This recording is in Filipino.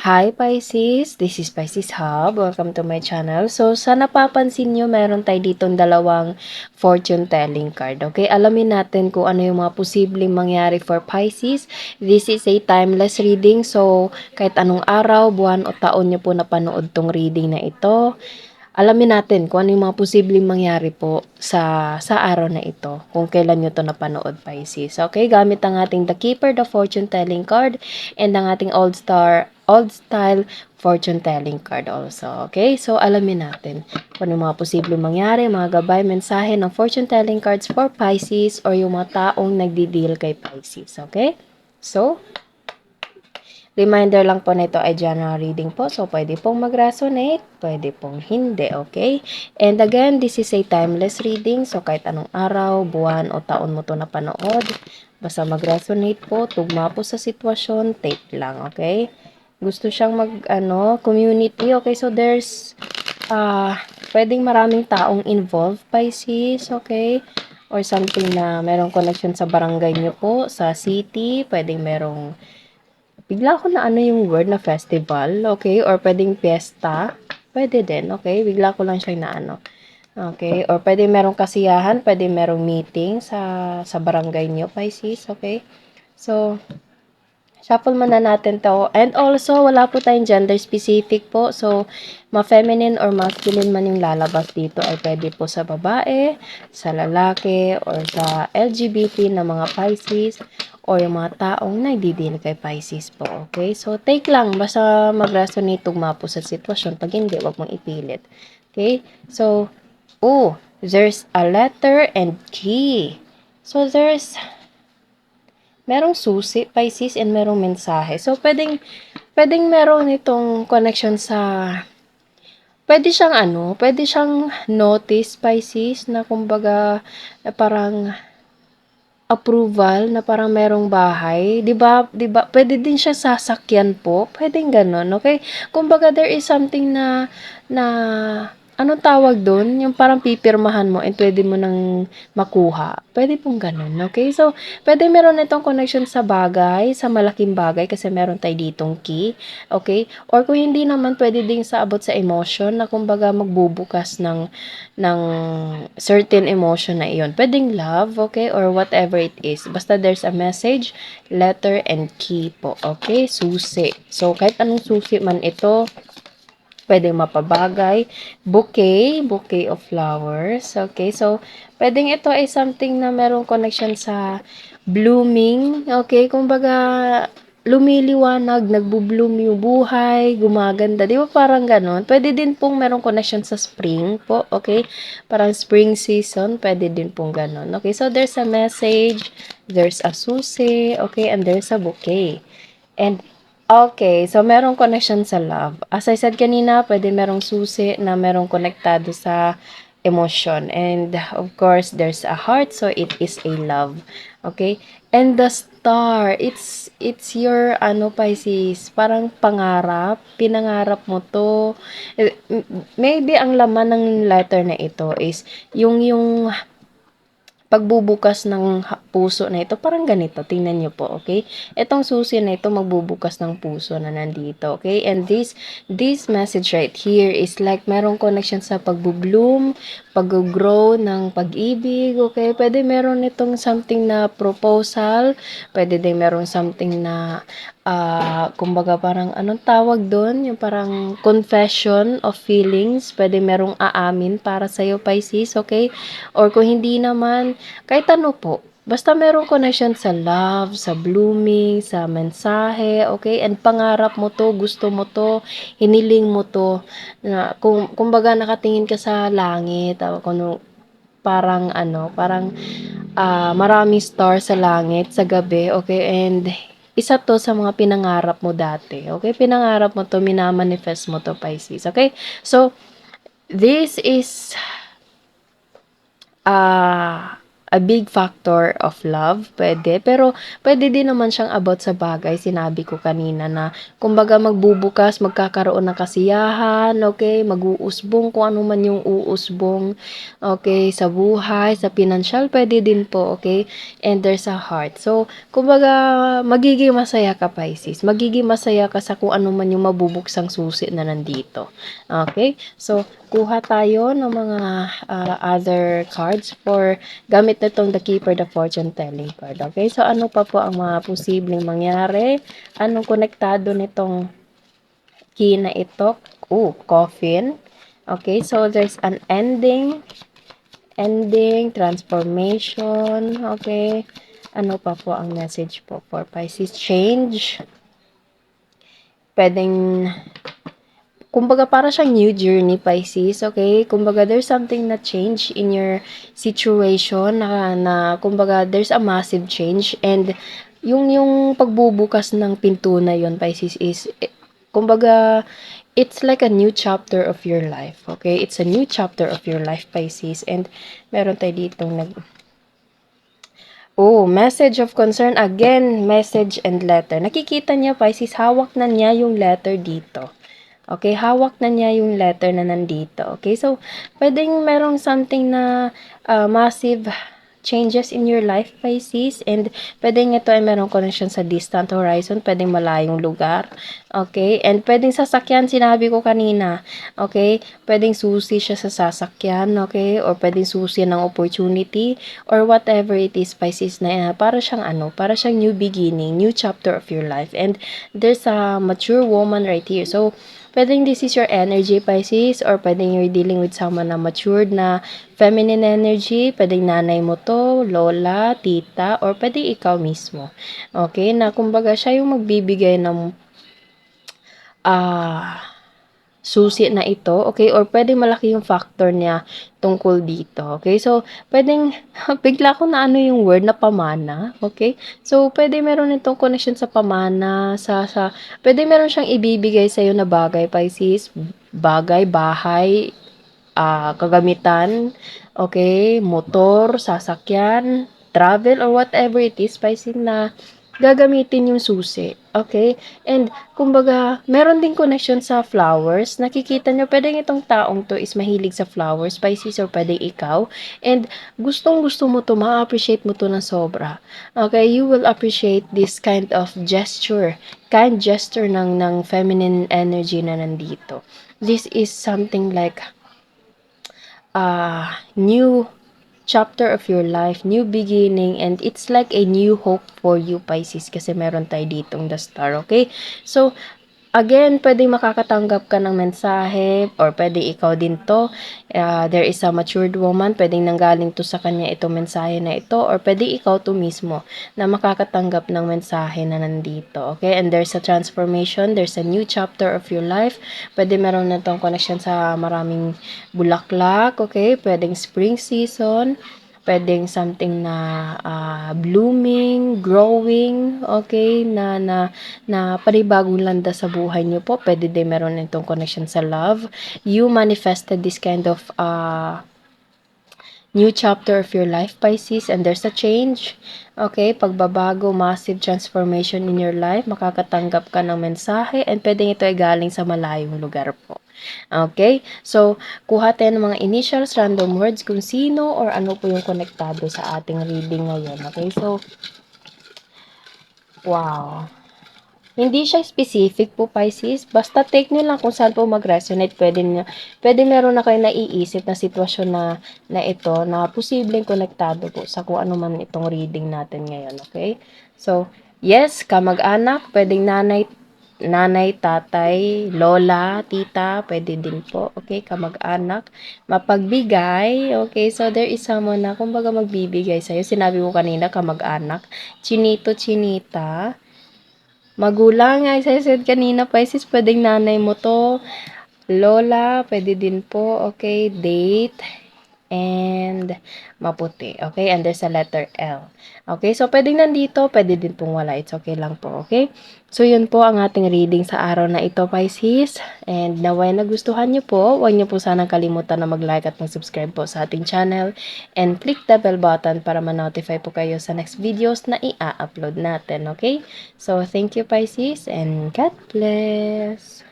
Hi Pisces, this is Pisces Hub. Welcome to my channel. So, sa napapansin nyo, meron tayo ditong dalawang fortune telling card. Okay, alamin natin kung ano yung mga posibleng mangyari for Pisces. This is a timeless reading. So, kahit anong araw, buwan o taon nyo po napanood tong reading na ito, alamin natin kung ano yung mga posibleng mangyari po sa araw na ito, kung kailan nyo to napanood, Pisces. Okay, gamit ang ating The Keeper, the Fortune Telling card, and ang ating Old Style Fortune Telling card also. Okay, so alamin natin kung ano yung mga posibleng mangyari, mga gabay, mensahe ng Fortune Telling cards for Pisces or yung mga taong nagdi-deal kay Pisces. Okay, so reminder lang po na ito ay general reading po. So, pwede pong mag-resonate, pwede pong hindi, okay? And again, this is a timeless reading. So, kahit anong araw, buwan, o taon mo ito napanood, basta mag-resonate po, tugma po sa sitwasyon, take lang, okay? Gusto siyang community, okay? So, there's, pwedeng maraming taong involved, Pisces, okay? Or something na merong connection sa barangay nyo po, sa city, pwedeng merong bigla ko na ano yung word na festival, okay? Or pwedeng fiesta, pwede din, okay? Bigla ko lang siya na ano. Okay? Or pwede merong kasiyahan, pwede merong meeting sa barangay niyo, Pisces, okay? So, shuffle muna natin to. And also, wala po tayong gender specific po. So, ma-feminine or masculine man yung lalabas dito ay pwede po sa babae, sa lalaki, or sa LGBT na mga Pisces, or yung mga taong nagdidil kay Pisces po. Okay? So, take lang. Basta mag-resonate tugma po sa sitwasyon. Pag hindi, wag mong ipilit. Okay? So, there's a letter and key. So, merong susi, Pisces, and merong mensahe. So, pwedeng meron itong connection pwede siyang notice, Pisces, na kumbaga, parang approval na parang merong bahay, 'di ba? 'Di ba? Pwede din siya sasakyan po. Pwedeng gano'n, okay? Kumbaga there is something na anong tawag do'n? Yung parang pipirmahan mo and pwede mo nang makuha. Pwede pong gano'n, okay? So, pwede meron itong connection sa bagay, sa malaking bagay kasi meron tayo ditong key, okay? Or kung hindi naman, pwede din sa abot sa emotion na kumbaga magbubukas ng certain emotion na iyon. Pwedeng love, okay? Or whatever it is. Basta there's a message, letter, and key po. Okay? Susi. So, kahit anong susi man ito, pwedeng mapabagay. Bouquet of flowers. Okay? So, pwedeng ito ay something na merong connection sa blooming. Okay? Kumbaga, lumiliwanag, nagbo-bloom yung buhay, gumaganda. Di ba parang ganon? Pwede din pong merong connection sa spring po, okay? Parang spring season, pwede din pong ganon. Okay, so there's a message, there's a susi, okay, and there's a bouquet. And, okay, so merong connection sa love. As I said kanina, pwede merong susi na merong konektado sa emotion. And, of course, there's a heart, so it is a love. Okay? And the star, it's your, Pisces, parang pangarap, pinangarap mo to. Maybe ang laman ng letter na ito is, yung pagbubukas ng puso na ito, parang ganito, tingnan nyo po, okay? Itong susi na ito, magbubukas ng puso na nandito, okay? And this message right here is like merong connection sa pagbo-bloom, pag-grow ng pag-ibig, okay? Pwede meron itong something na proposal, pwede din meron something na kumbaga parang anong tawag doon? Yung parang confession of feelings. Pwede merong aamin para sa'yo, Pisces, okay? Or kung hindi naman, kahit ano po. Basta merong connection sa love, sa blooming, sa mensahe, okay? And pangarap mo to, gusto mo to, hiniling mo to. Na, kumbaga nakatingin ka sa langit, parang maraming stars sa langit sa gabi, okay? And isa to sa mga pinangarap mo dati, okay? Pinangarap mo to, minamanifest mo to, Pisces, okay? So, this is a big factor of love, pwede. Pero, pwede din naman siyang about sa bagay, sinabi ko kanina na, kumbaga magbubukas, magkakaroon ng kasiyahan, okay, mag-uusbong, kung ano man yung uusbong, okay, sa buhay, sa pinansyal, pwede din po, okay, and there's a heart. So, kumbaga, magiging masaya ka, Pisces. Magiging masaya ka sa kung ano man yung mabubuksang susi na nandito. Okay? So, kuha tayo ng mga other cards for gamit nitong the Keeper, the Fortune Telling card. Okay? So, ano pa po ang mga posibleng mangyari? Anong konektado nitong key na ito? Coffin. Okay? So, there's an ending, transformation. Okay? Ano pa po ang message po for Pisces? Change. Pwedeng kumbaga para siyang new journey, Pisces, okay? Kumbaga there's something na change in your situation na kumbaga there's a massive change and yung pagbubukas ng pinto na yon, Pisces, is kumbaga it's like a new chapter of your life, okay? It's a new chapter of your life, Pisces, and meron tayo ditong message of concern again, message and letter. Nakikita niya, Pisces, hawak na niya yung letter dito. Okay, hawak na niya yung letter na nandito. Okay, so, pwedeng merong something na massive changes in your life, Pisces, and pwedeng ito ay merong connection sa distant horizon, pwedeng malayong lugar, okay, and pwedeng sasakyan, sinabi ko kanina, okay, pwedeng susi siya sa sasakyan, okay, or pwedeng susi ng opportunity, or whatever it is, Pisces, na para siyang new beginning, new chapter of your life, and there's a mature woman right here, so, pwedeng this is your energy, Pisces, or pwedeng you're dealing with someone na matured na feminine energy, pwedeng nanay mo to, lola, tita, or pwedeng ikaw mismo. Okay, na kumbaga siya yung magbibigay ng susi na ito, okay, or pwedeng malaki yung factor niya tungkol dito, okay, so, pwedeng, bigla ko na ano yung word na pamana, okay, so, pwede meron itong connection sa pamana, pwede meron siyang ibibigay sa'yo na bagay, Pisces, bagay, bahay, kagamitan, okay, motor, sasakyan, travel, or whatever it is, Pisces, na gagamitin yung susi. Okay? And, kumbaga, meron din connection sa flowers. Nakikita nyo, pwedeng itong taong to is mahilig sa flowers, Pisces, or pwedeng ikaw. And, gustong-gusto mo to, ma-appreciate mo to ng sobra. Okay? You will appreciate this kind of gesture. Kind gesture ng feminine energy na nandito. This is something like new chapter of your life, new beginning, and it's like a new hope for you, Pisces, kasi meron tayo ditong the star, okay? So, again, pwede makakatanggap ka ng mensahe or pwede ikaw din to. There is a matured woman, pwedeng nanggaling to sa kanya itong mensahe na ito or pwede ikaw to mismo na makakatanggap ng mensahe na nandito. Okay? And there's a transformation, there's a new chapter of your life. Pwede meron na itong connection sa maraming bulaklak, okay? Pwedeng spring season, pwedeng something na blooming, growing, okay, na panibagong landas sa buhay niyo po. Pwede din meron itong connection sa love. You manifested this kind of new chapter of your life, Pisces, and there's a change. Okay, pagbabago, massive transformation in your life, makakatanggap ka ng mensahe, and pwedeng ito ay galing sa malayong lugar po. Okay, so, kuha tayo ng mga initials, random words, kung sino or ano po yung konektado sa ating reading ngayon. Okay, so, wow. Hindi siya specific po, Pisces. Basta take nyo lang kung saan po mag-resonate. Pwede meron na kayo naiisip na sitwasyon na ito na posibleng konektado po sa kung ano man itong reading natin ngayon. Okay? So, yes, kamag-anak, pwedeng nanay, tatay, lola, tita, pwede din po. Okay, kamag-anak. Mapagbigay. Okay, so there is someone na kumbaga magbibigay sa'yo. Sinabi ko kanina, kamag-anak. Chinito, chinita. Magulang, as I said kanina, Pisces, pwedeng nanay mo to. Lola, pwede din po. Okay, date. and maputi. Okay? And there's a letter L. Okay? So, pwedeng nandito, pwede din pong wala. It's okay lang po. Okay? So, yun po ang ating reading sa araw na ito, Pisces. And naway nagustuhan nyo po, huwag nyo po sanang kalimutan na mag-like at mag-subscribe po sa ating channel. And click the bell button para ma-notify po kayo sa next videos na i-upload natin. Okay? So, thank you, Pisces, and God bless!